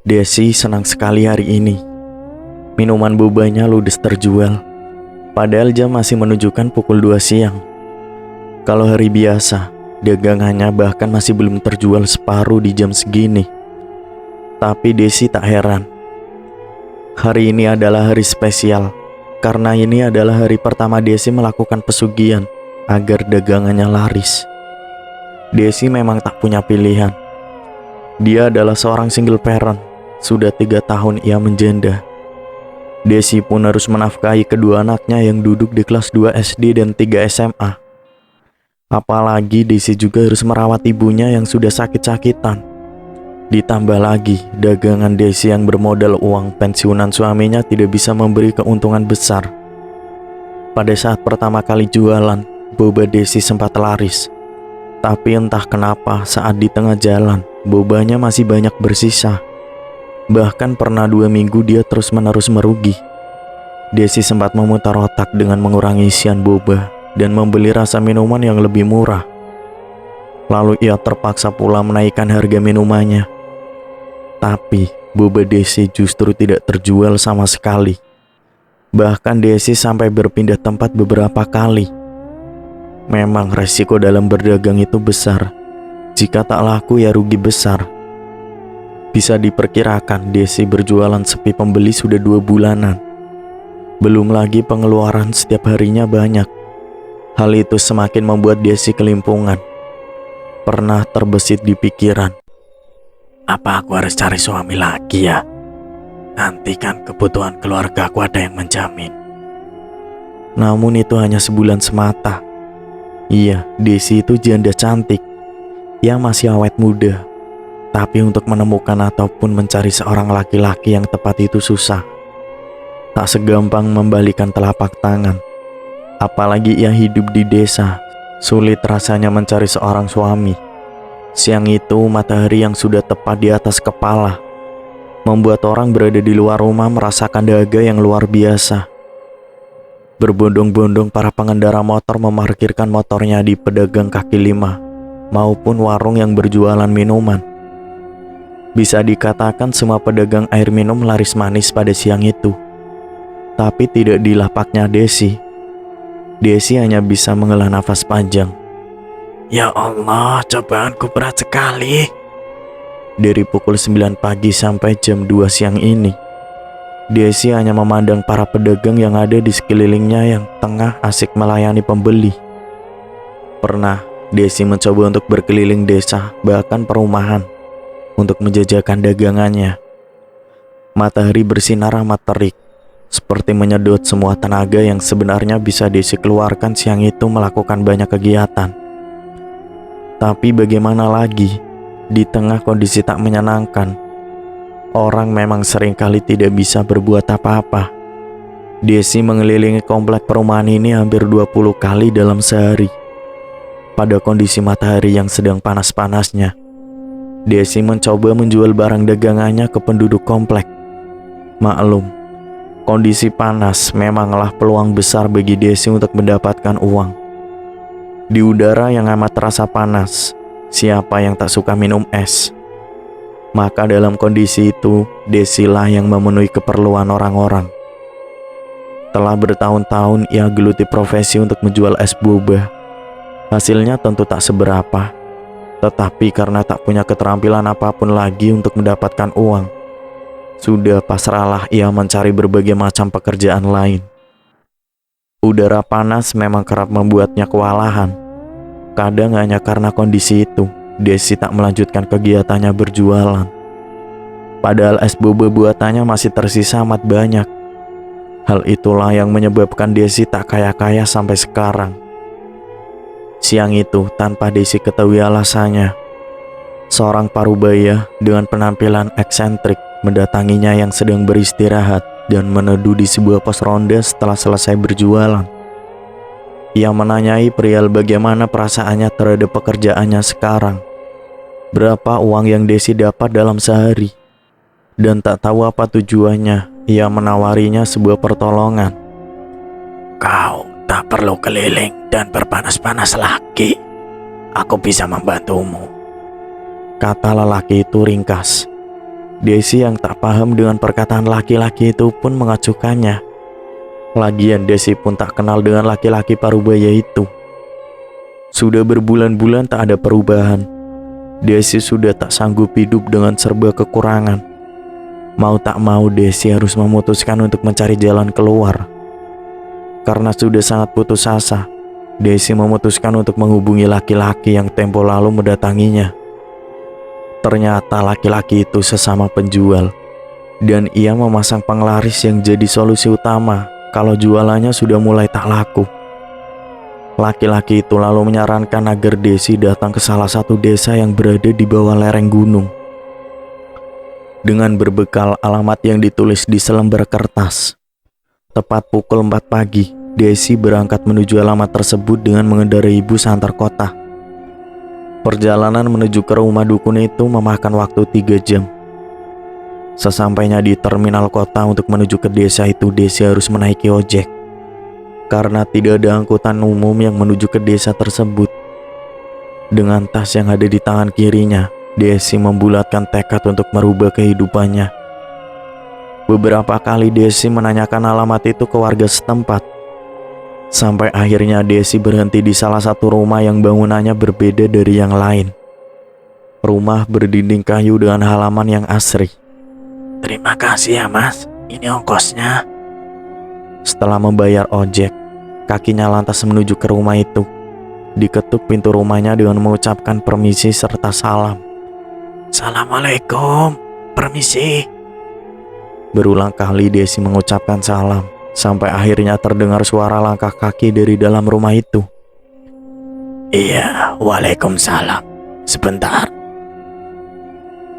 Desi senang sekali hari ini. Minuman bobanya ludes terjual. Padahal jam masih menunjukkan pukul 2 siang. Kalau hari biasa, dagangannya bahkan masih belum terjual separuh di jam segini. Tapi Desi tak heran. Hari ini adalah hari spesial, karena ini adalah hari pertama Desi melakukan pesugihan agar dagangannya laris. Desi memang tak punya pilihan. Dia adalah seorang single parent. Sudah 3 tahun ia menjanda. Desi pun harus menafkahi kedua anaknya yang duduk di kelas 2 SD dan 3 SMA. Apalagi Desi juga harus merawat ibunya yang sudah sakit-sakitan. Ditambah lagi, dagangan Desi yang bermodal uang pensiunan suaminya tidak bisa memberi keuntungan besar. Pada saat pertama kali jualan, boba Desi sempat laris. Tapi entah kenapa saat di tengah jalan, bobanya masih banyak bersisa. Bahkan pernah 2 minggu dia terus-menerus merugi. Desi sempat memutar otak dengan mengurangi isian boba dan membeli rasa minuman yang lebih murah. Lalu ia terpaksa pula menaikkan harga minumannya. Tapi boba Desi justru tidak terjual sama sekali. Bahkan Desi sampai berpindah tempat beberapa kali. Memang resiko dalam berdagang itu besar. Jika tak laku ya rugi besar. Bisa diperkirakan Desi berjualan sepi pembeli sudah 2 bulanan. Belum lagi pengeluaran setiap harinya banyak. Hal itu semakin membuat Desi kelimpungan. Pernah terbesit di pikiran, apa aku harus cari suami lagi ya? Nanti kan kebutuhan keluarga aku ada yang menjamin. Namun itu hanya sebulan semata. Iya, Desi itu janda cantik yang masih awet muda. Tapi untuk menemukan ataupun mencari seorang laki-laki yang tepat itu susah. Tak segampang membalikan telapak tangan. Apalagi ia hidup di desa, sulit rasanya mencari seorang suami. Siang itu matahari yang sudah tepat di atas kepala membuat orang berada di luar rumah merasakan dahaga yang luar biasa. Berbondong-bondong para pengendara motor memarkirkan motornya di pedagang kaki lima maupun warung yang berjualan minuman. Bisa dikatakan semua pedagang air minum laris manis pada siang itu. Tapi tidak di lapaknya Desi. Desi hanya bisa menghela nafas panjang. Ya Allah, cobaanku berat sekali. Dari pukul 9 pagi sampai jam 2 siang ini, Desi hanya memandang para pedagang yang ada di sekelilingnya yang tengah asik melayani pembeli. Pernah Desi mencoba untuk berkeliling desa, bahkan perumahan, untuk menjajakan dagangannya. Matahari bersinar amat terik, seperti menyedot semua tenaga yang sebenarnya bisa Desi keluarkan siang itu melakukan banyak kegiatan. Tapi bagaimana lagi, di tengah kondisi tak menyenangkan, orang memang seringkali tidak bisa berbuat apa-apa. Desi mengelilingi komplek perumahan ini hampir 20 kali dalam sehari. Pada kondisi matahari yang sedang panas-panasnya, Desi mencoba menjual barang dagangannya ke penduduk komplek. Maklum, kondisi panas memanglah peluang besar bagi Desi untuk mendapatkan uang. Di udara yang amat terasa panas, siapa yang tak suka minum es? Maka dalam kondisi itu, Desilah yang memenuhi keperluan orang-orang. Telah bertahun-tahun ia geluti profesi untuk menjual es boba. Hasilnya tentu tak seberapa, tetapi karena tak punya keterampilan apapun lagi untuk mendapatkan uang, sudah pasrahlah ia mencari berbagai macam pekerjaan lain. Udara panas memang kerap membuatnya kewalahan. Kadang hanya karena kondisi itu, Desi tak melanjutkan kegiatannya berjualan. Padahal es boba buatannya masih tersisa amat banyak. Hal itulah yang menyebabkan Desi tak kaya-kaya sampai sekarang. Siang itu, tanpa Desi ketahui alasannya, seorang parubaya dengan penampilan eksentrik mendatanginya yang sedang beristirahat dan meneduh di sebuah pos ronda setelah selesai berjualan. Ia menanyai perihal bagaimana perasaannya terhadap pekerjaannya sekarang, berapa uang yang Desi dapat dalam sehari, dan tak tahu apa tujuannya, ia menawarinya sebuah pertolongan. Kau tak perlu keliling dan berpanas-panas lagi. Aku bisa membantumu, kata lelaki itu ringkas. Desi yang tak paham dengan perkataan laki-laki itu pun mengacuhkannya. Lagian Desi pun tak kenal dengan laki-laki parubaya itu. Sudah berbulan-bulan tak ada perubahan. Desi sudah tak sanggup hidup dengan serba kekurangan. Mau tak mau Desi harus memutuskan untuk mencari jalan keluar. Karena sudah sangat putus asa, Desi memutuskan untuk menghubungi laki-laki yang tempo lalu mendatanginya. Ternyata laki-laki itu sesama penjual, dan ia memasang penglaris yang jadi solusi utama kalau jualannya sudah mulai tak laku. Laki-laki itu lalu menyarankan agar Desi datang ke salah satu desa yang berada di bawah lereng gunung. Dengan berbekal alamat yang ditulis di selembar kertas, tepat pukul 4 pagi, Desi berangkat menuju alamat tersebut dengan mengendarai bus antar kota. Perjalanan menuju ke rumah dukun itu memakan waktu 3 jam. Sesampainya di terminal kota untuk menuju ke desa itu, Desi harus menaiki ojek. Karena tidak ada angkutan umum yang menuju ke desa tersebut. Dengan tas yang ada di tangan kirinya, Desi membulatkan tekad untuk merubah kehidupannya. Beberapa kali Desi menanyakan alamat itu ke warga setempat. Sampai akhirnya Desi berhenti di salah satu rumah yang bangunannya berbeda dari yang lain. Rumah berdinding kayu dengan halaman yang asri. Terima kasih ya mas, ini ongkosnya. Setelah membayar ojek, kakinya lantas menuju ke rumah itu. Diketuk pintu rumahnya dengan mengucapkan permisi serta salam. Assalamualaikum, permisi. Berulang kali Desi mengucapkan salam, sampai akhirnya terdengar suara langkah kaki dari dalam rumah itu. Iya, waalaikumsalam. Sebentar.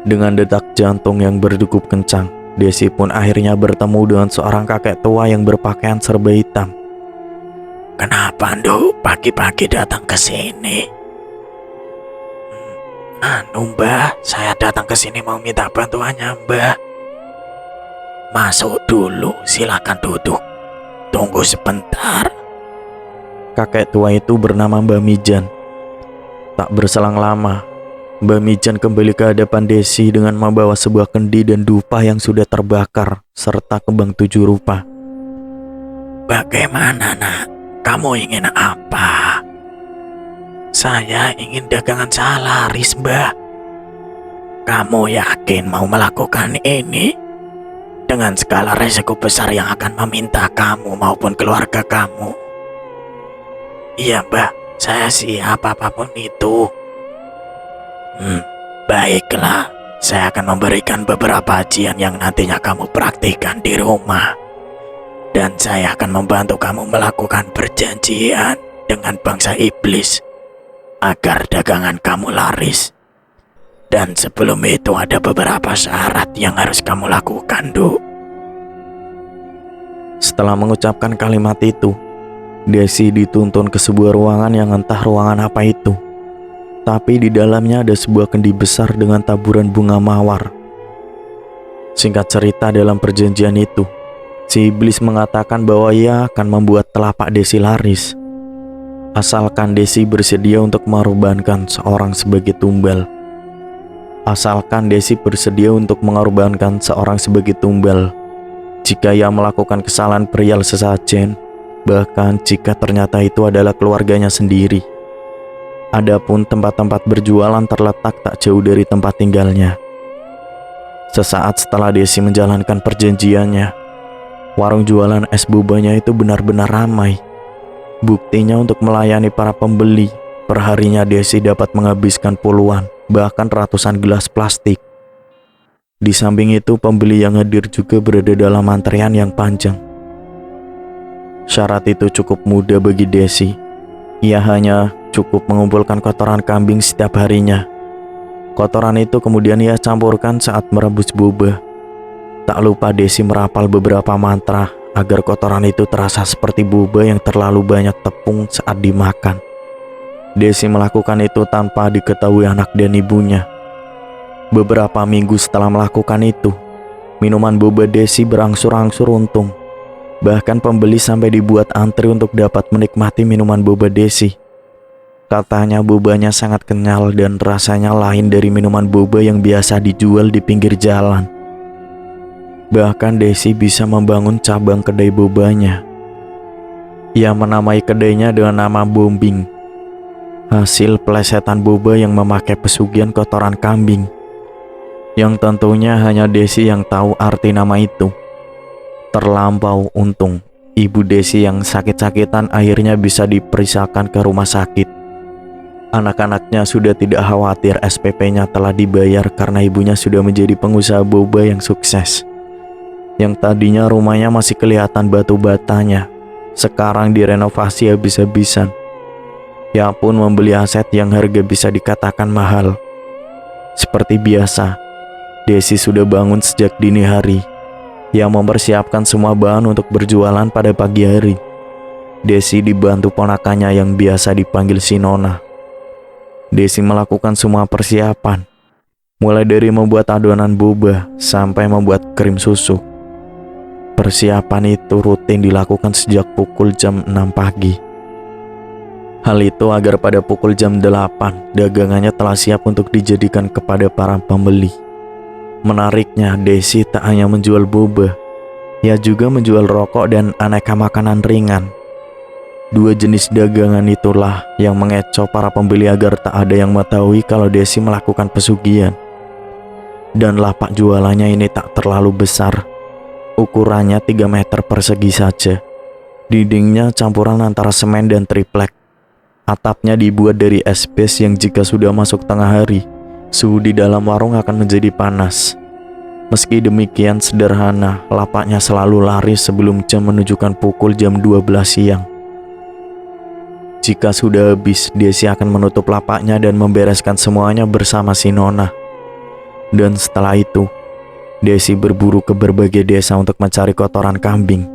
Dengan detak jantung yang berdegup kencang, Desi pun akhirnya bertemu dengan seorang kakek tua yang berpakaian serba hitam. Kenapa Nduk pagi-pagi datang ke sini? Mbah, saya datang ke sini mau minta bantuannya, Mbah. Masuk dulu, silakan duduk. Tunggu sebentar. Kakek tua itu bernama Mbah Mijan. Tak berselang lama, Mbah Mijan kembali ke hadapan Desi dengan membawa sebuah kendi dan dupa yang sudah terbakar, serta kembang 7 rupa. Bagaimana nak? Kamu ingin apa? Saya ingin dagangan saya laris, Mbah. Kamu yakin mau melakukan ini? Dengan segala resiko besar yang akan meminta kamu maupun keluarga kamu. Iya, Mbah, saya siap apapun itu. Baiklah, saya akan memberikan beberapa ajian yang nantinya kamu praktikkan di rumah. Dan saya akan membantu kamu melakukan perjanjian dengan bangsa iblis agar dagangan kamu laris. Dan sebelum itu ada beberapa syarat yang harus kamu lakukan, Nduk. Setelah mengucapkan kalimat itu, Desi dituntun ke sebuah ruangan yang entah ruangan apa itu. Tapi di dalamnya ada sebuah kendi besar dengan taburan bunga mawar. Singkat cerita, dalam perjanjian itu, si iblis mengatakan bahwa ia akan membuat telapak Desi laris, asalkan Desi bersedia untuk mengorbankan seorang sebagai tumbal. Jika ia melakukan kesalahan perihal sesajen, bahkan jika ternyata itu adalah keluarganya sendiri. Adapun tempat-tempat berjualan terletak tak jauh dari tempat tinggalnya. Sesaat setelah Desi menjalankan perjanjiannya, warung jualan es bobanya itu benar-benar ramai. Buktinya untuk melayani para pembeli, perharinya Desi dapat menghabiskan puluhan, bahkan ratusan gelas plastik. Di samping itu, pembeli yang hadir juga berada dalam antrean yang panjang. Syarat itu cukup mudah bagi Desi. Ia hanya cukup mengumpulkan kotoran kambing setiap harinya. Kotoran itu kemudian ia campurkan saat merebus boba. Tak lupa Desi merapal beberapa mantra agar kotoran itu terasa seperti boba yang terlalu banyak tepung saat dimakan. Desi melakukan itu tanpa diketahui anak dan ibunya. Beberapa minggu setelah melakukan itu, minuman boba Desi berangsur-angsur untung. Bahkan pembeli sampai dibuat antri untuk dapat menikmati minuman boba Desi. Katanya bobanya sangat kenyal dan rasanya lain dari minuman boba yang biasa dijual di pinggir jalan. Bahkan Desi bisa membangun cabang kedai bobanya. Ia menamai kedainya dengan nama Bombing, hasil plesetan boba yang memakai pesugihan kotoran kambing, yang tentunya hanya Desi yang tahu arti nama itu. Terlampau untung, ibu Desi yang sakit-sakitan akhirnya bisa diperiksakan ke rumah sakit. Anak-anaknya sudah tidak khawatir SPP-nya telah dibayar karena ibunya sudah menjadi pengusaha boba yang sukses. Yang tadinya rumahnya masih kelihatan batu batanya, sekarang direnovasi habis-habisan. Ia pun membeli aset yang harga bisa dikatakan mahal. Seperti biasa, Desi sudah bangun sejak dini hari. Ia mempersiapkan semua bahan untuk berjualan pada pagi hari. Desi dibantu ponakannya yang biasa dipanggil si Nona. Desi melakukan semua persiapan, mulai dari membuat adonan boba sampai membuat krim susu. Persiapan itu rutin dilakukan sejak pukul jam 6 pagi. Hal itu agar pada pukul jam 8 dagangannya telah siap untuk dijadikan kepada para pembeli. Menariknya, Desi tak hanya menjual boba, ia juga menjual rokok dan aneka makanan ringan. Dua jenis dagangan itulah yang mengecoh para pembeli agar tak ada yang mengetahui kalau Desi melakukan pesugihan. Dan lapak jualannya ini tak terlalu besar, ukurannya 3 meter persegi saja. Dindingnya campuran antara semen dan triplek. Atapnya dibuat dari es bes yang jika sudah masuk tengah hari, suhu di dalam warung akan menjadi panas. Meski demikian sederhana, lapaknya selalu laris sebelum jam menunjukkan pukul jam 12 siang. Jika sudah habis, Desi akan menutup lapaknya dan membereskan semuanya bersama si Nona. Dan setelah itu, Desi berburu ke berbagai desa untuk mencari kotoran kambing.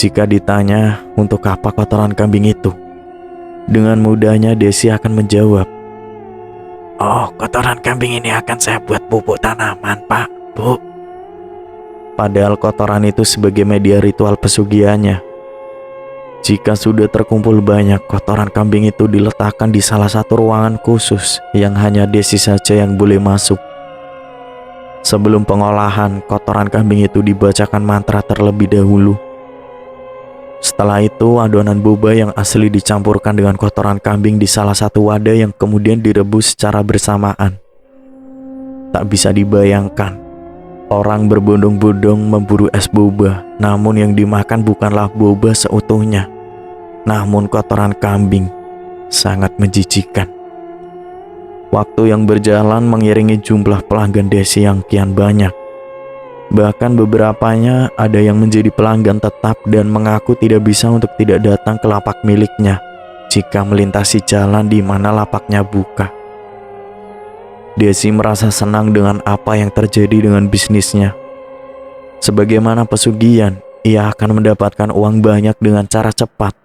Jika ditanya untuk apa kotoran kambing itu, dengan mudahnya Desi akan menjawab, "Oh, kotoran kambing ini akan saya buat pupuk tanaman, Pak, Bu." Padahal kotoran itu sebagai media ritual pesugihannya. Jika sudah terkumpul banyak, kotoran kambing itu diletakkan di salah satu ruangan khusus yang hanya Desi saja yang boleh masuk. Sebelum pengolahan, kotoran kambing itu dibacakan mantra terlebih dahulu. Setelah itu, adonan boba yang asli dicampurkan dengan kotoran kambing di salah satu wadah yang kemudian direbus secara bersamaan. Tak bisa dibayangkan, orang berbondong-bondong memburu es boba, namun yang dimakan bukanlah boba seutuhnya, namun kotoran kambing. Sangat menjijikan. Waktu yang berjalan mengiringi jumlah pelanggan Desi yang kian banyak. Bahkan beberapanya ada yang menjadi pelanggan tetap dan mengaku tidak bisa untuk tidak datang ke lapak miliknya jika melintasi jalan di mana lapaknya buka. Desi merasa senang dengan apa yang terjadi dengan bisnisnya. Sebagaimana pesugihan, ia akan mendapatkan uang banyak dengan cara cepat.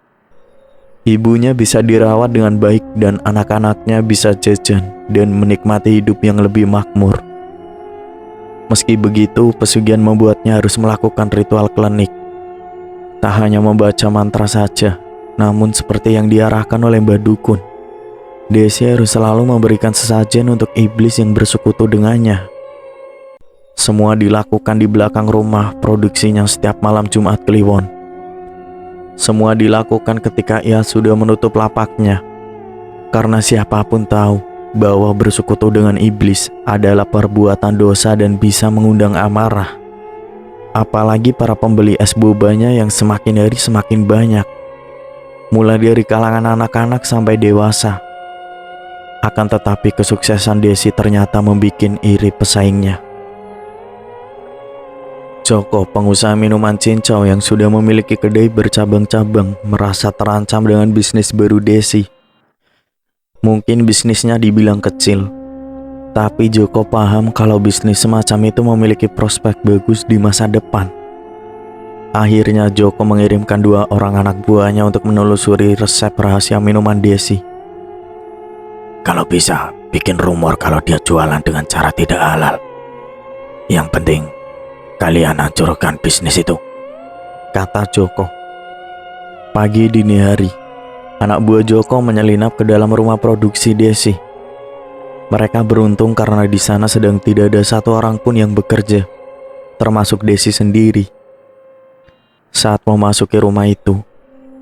Ibunya bisa dirawat dengan baik dan anak-anaknya bisa jajan dan menikmati hidup yang lebih makmur. Meski begitu, pesugihan membuatnya harus melakukan ritual klinik. Tak hanya membaca mantra saja, namun seperti yang diarahkan oleh Mbah Dukun, Desi harus selalu memberikan sesajen untuk iblis yang bersekutu dengannya. Semua dilakukan di belakang rumah produksinya setiap malam Jumat Kliwon. Semua dilakukan ketika ia sudah menutup lapaknya, karena siapapun tahu bahwa bersekutu dengan iblis adalah perbuatan dosa dan bisa mengundang amarah. Apalagi para pembeli es bobanya yang semakin hari semakin banyak, mulai dari kalangan anak-anak sampai dewasa. Akan tetapi kesuksesan Desi ternyata membuat iri pesaingnya. Joko, pengusaha minuman cincau yang sudah memiliki kedai bercabang-cabang, merasa terancam dengan bisnis baru Desi. Mungkin bisnisnya dibilang kecil, tapi Joko paham kalau bisnis semacam itu memiliki prospek bagus di masa depan. Akhirnya Joko mengirimkan 2 orang anak buahnya untuk menelusuri resep rahasia minuman Desi. "Kalau bisa, bikin rumor kalau dia jualan dengan cara tidak halal. Yang penting, kalian hancurkan bisnis itu," kata Joko. Pagi dini hari, anak buah Joko menyelinap ke dalam rumah produksi Desi. Mereka beruntung karena di sana sedang tidak ada satu orang pun yang bekerja, termasuk Desi sendiri. Saat memasuki rumah itu,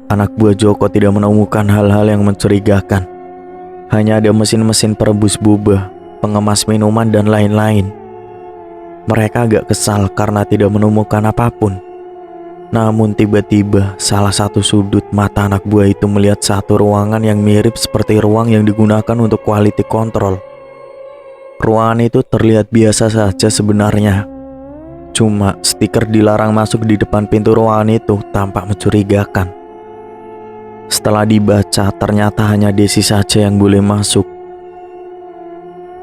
anak buah Joko tidak menemukan hal-hal yang mencurigakan. Hanya ada mesin-mesin perebus boba, pengemas minuman, dan lain-lain. Mereka agak kesal karena tidak menemukan apapun. Namun tiba-tiba salah satu sudut mata anak buah itu melihat satu ruangan yang mirip seperti ruang yang digunakan untuk quality control. Ruangan itu terlihat biasa saja sebenarnya. Cuma stiker dilarang masuk di depan pintu ruangan itu tampak mencurigakan. Setelah dibaca, ternyata hanya Desi saja yang boleh masuk.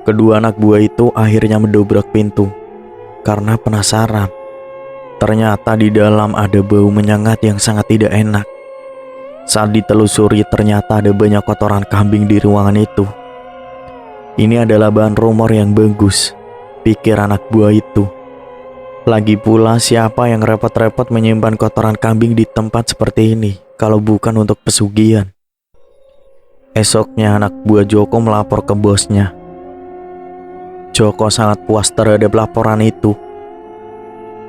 Kedua anak buah itu akhirnya mendobrak pintu karena penasaran. Ternyata di dalam ada bau menyengat yang sangat tidak enak. Saat ditelusuri, ternyata ada banyak kotoran kambing di ruangan itu. Ini adalah bahan rumor yang bagus, pikir anak buah itu. Lagi pula, siapa yang repot-repot menyimpan kotoran kambing di tempat seperti ini kalau bukan untuk pesugihan? Esoknya anak buah Joko melapor ke bosnya. Joko sangat puas terhadap laporan itu.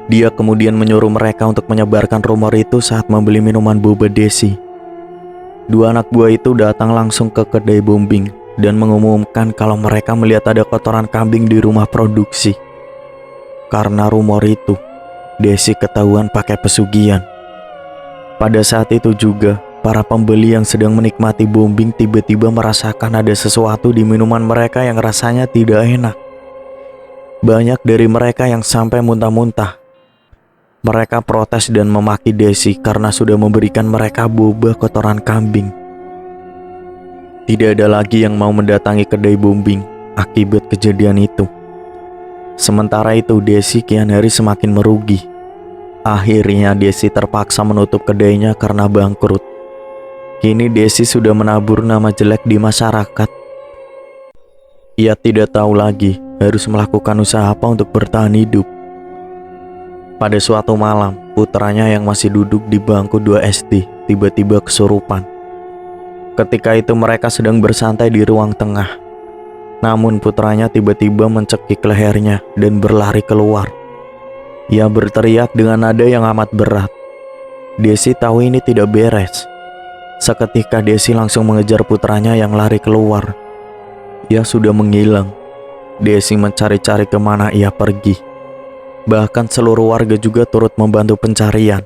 Dia kemudian menyuruh mereka untuk menyebarkan rumor itu saat membeli minuman boba Desi. Dua anak buah itu datang langsung ke kedai bombing dan mengumumkan kalau mereka melihat ada kotoran kambing di rumah produksi. Karena rumor itu, Desi ketahuan pakai pesugihan. Pada saat itu juga, para pembeli yang sedang menikmati bombing tiba-tiba merasakan ada sesuatu di minuman mereka yang rasanya tidak enak. Banyak dari mereka yang sampai muntah-muntah. Mereka protes dan memaki Desi karena sudah memberikan mereka boba kotoran kambing. Tidak ada lagi yang mau mendatangi kedai bombing akibat kejadian itu. Sementara itu, Desi kian hari semakin merugi. Akhirnya Desi terpaksa menutup kedainya karena bangkrut. Kini Desi sudah menabur nama jelek di masyarakat. Ia tidak tahu lagi harus melakukan usaha apa untuk bertahan hidup. Pada suatu malam, putranya yang masih duduk di bangku 2 SD tiba-tiba kesurupan. Ketika itu mereka sedang bersantai di ruang tengah. Namun putranya tiba-tiba mencekik lehernya dan berlari keluar. Ia berteriak dengan nada yang amat berat. Desi tahu ini tidak beres. Seketika Desi langsung mengejar putranya yang lari keluar. Ia sudah menghilang. Desi mencari-cari kemana ia pergi. Bahkan seluruh warga juga turut membantu pencarian.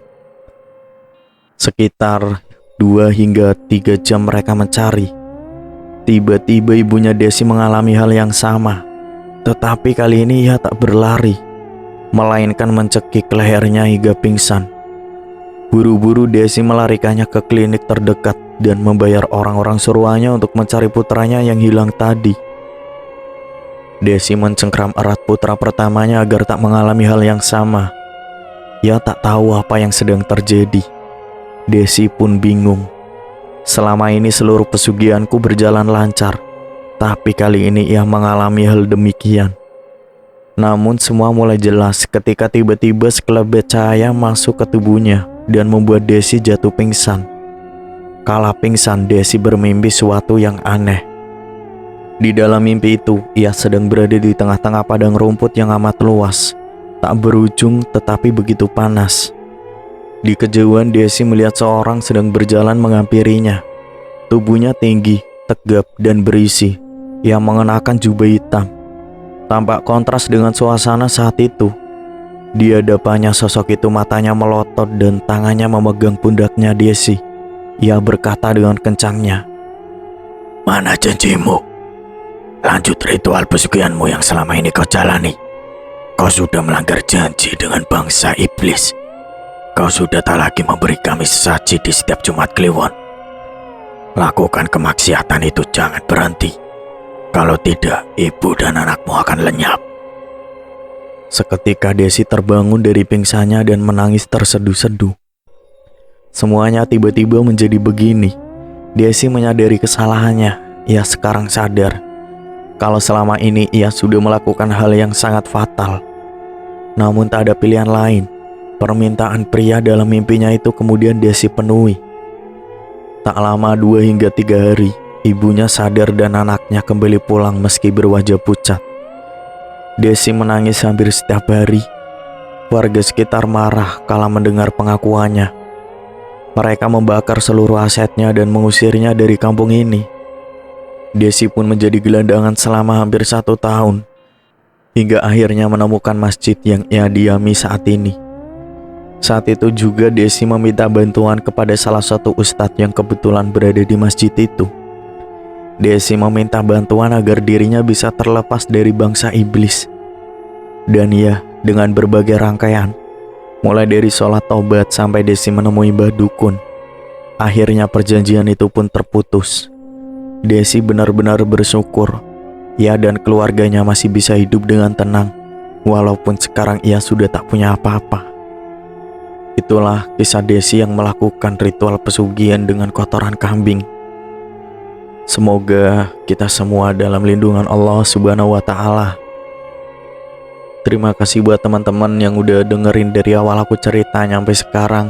Sekitar 2 hingga 3 jam mereka mencari. Tiba-tiba ibunya Desi mengalami hal yang sama. Tetapi kali ini ia tak berlari, melainkan mencekik lehernya hingga pingsan. Buru-buru Desi melarikannya ke klinik terdekat dan membayar orang-orang suruhannya untuk mencari putranya yang hilang tadi. Desi mencengkram erat putra pertamanya agar tak mengalami hal yang sama. Ia tak tahu apa yang sedang terjadi. Desi pun bingung. Selama ini seluruh pesugihanku berjalan lancar, tapi kali ini ia mengalami hal demikian. Namun semua mulai jelas ketika tiba-tiba sekelebat cahaya masuk ke tubuhnya dan membuat Desi jatuh pingsan. Kala pingsan, Desi bermimpi sesuatu yang aneh. Di dalam mimpi itu, ia sedang berada di tengah-tengah padang rumput yang amat luas, tak berujung tetapi begitu panas. Di kejauhan Desi melihat seorang sedang berjalan menghampirinya. Tubuhnya tinggi, tegap, dan berisi. Ia mengenakan jubah hitam. Tampak kontras dengan suasana saat itu. Di hadapannya sosok itu matanya melotot dan tangannya memegang pundaknya Desi. Ia berkata dengan kencangnya, Mana janjimu? Lanjut ritual pesugihanmu yang selama ini kau jalani. Kau sudah melanggar janji dengan bangsa iblis. Kau sudah tak lagi memberi kami sesaji di setiap Jumat Kliwon. Lakukan kemaksiatan itu, jangan berhenti. Kalau tidak, ibu dan anakmu akan lenyap. Seketika Desi terbangun dari pingsannya dan menangis terseduh-seduh. Semuanya tiba-tiba menjadi begini. Desi menyadari kesalahannya. Ia sekarang sadar kalau selama ini ia sudah melakukan hal yang sangat fatal. Namun tak ada pilihan lain. Permintaan pria dalam mimpinya itu kemudian Desi penuhi. Tak lama 2 hingga 3 hari, ibunya sadar dan anaknya kembali pulang meski berwajah pucat. Desi menangis hampir setiap hari. Warga sekitar marah kala mendengar pengakuannya. Mereka membakar seluruh asetnya dan mengusirnya dari kampung ini. Desi pun menjadi gelandangan selama hampir 1 tahun, hingga akhirnya menemukan masjid yang ia diami saat ini. Saat itu juga Desi meminta bantuan kepada salah satu ustadz yang kebetulan berada di masjid itu. Desi meminta bantuan agar dirinya bisa terlepas dari bangsa iblis. Dan ya, dengan berbagai rangkaian, mulai dari sholat taubat sampai Desi menemui Mbah Dukun, akhirnya perjanjian itu pun terputus. Desi benar-benar bersyukur ia dan keluarganya masih bisa hidup dengan tenang, walaupun sekarang ia sudah tak punya apa-apa. Itulah kisah Desi yang melakukan ritual pesugihan dengan kotoran kambing. Semoga kita semua dalam lindungan Allah Subhanahu wa Ta'ala. Terima kasih buat teman-teman yang udah dengerin dari awal aku cerita sampai sekarang.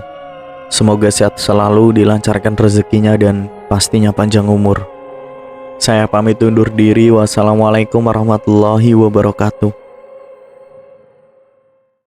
Semoga sehat selalu, dilancarkan rezekinya, dan pastinya panjang umur. Saya pamit undur diri. Wassalamualaikum warahmatullahi wabarakatuh.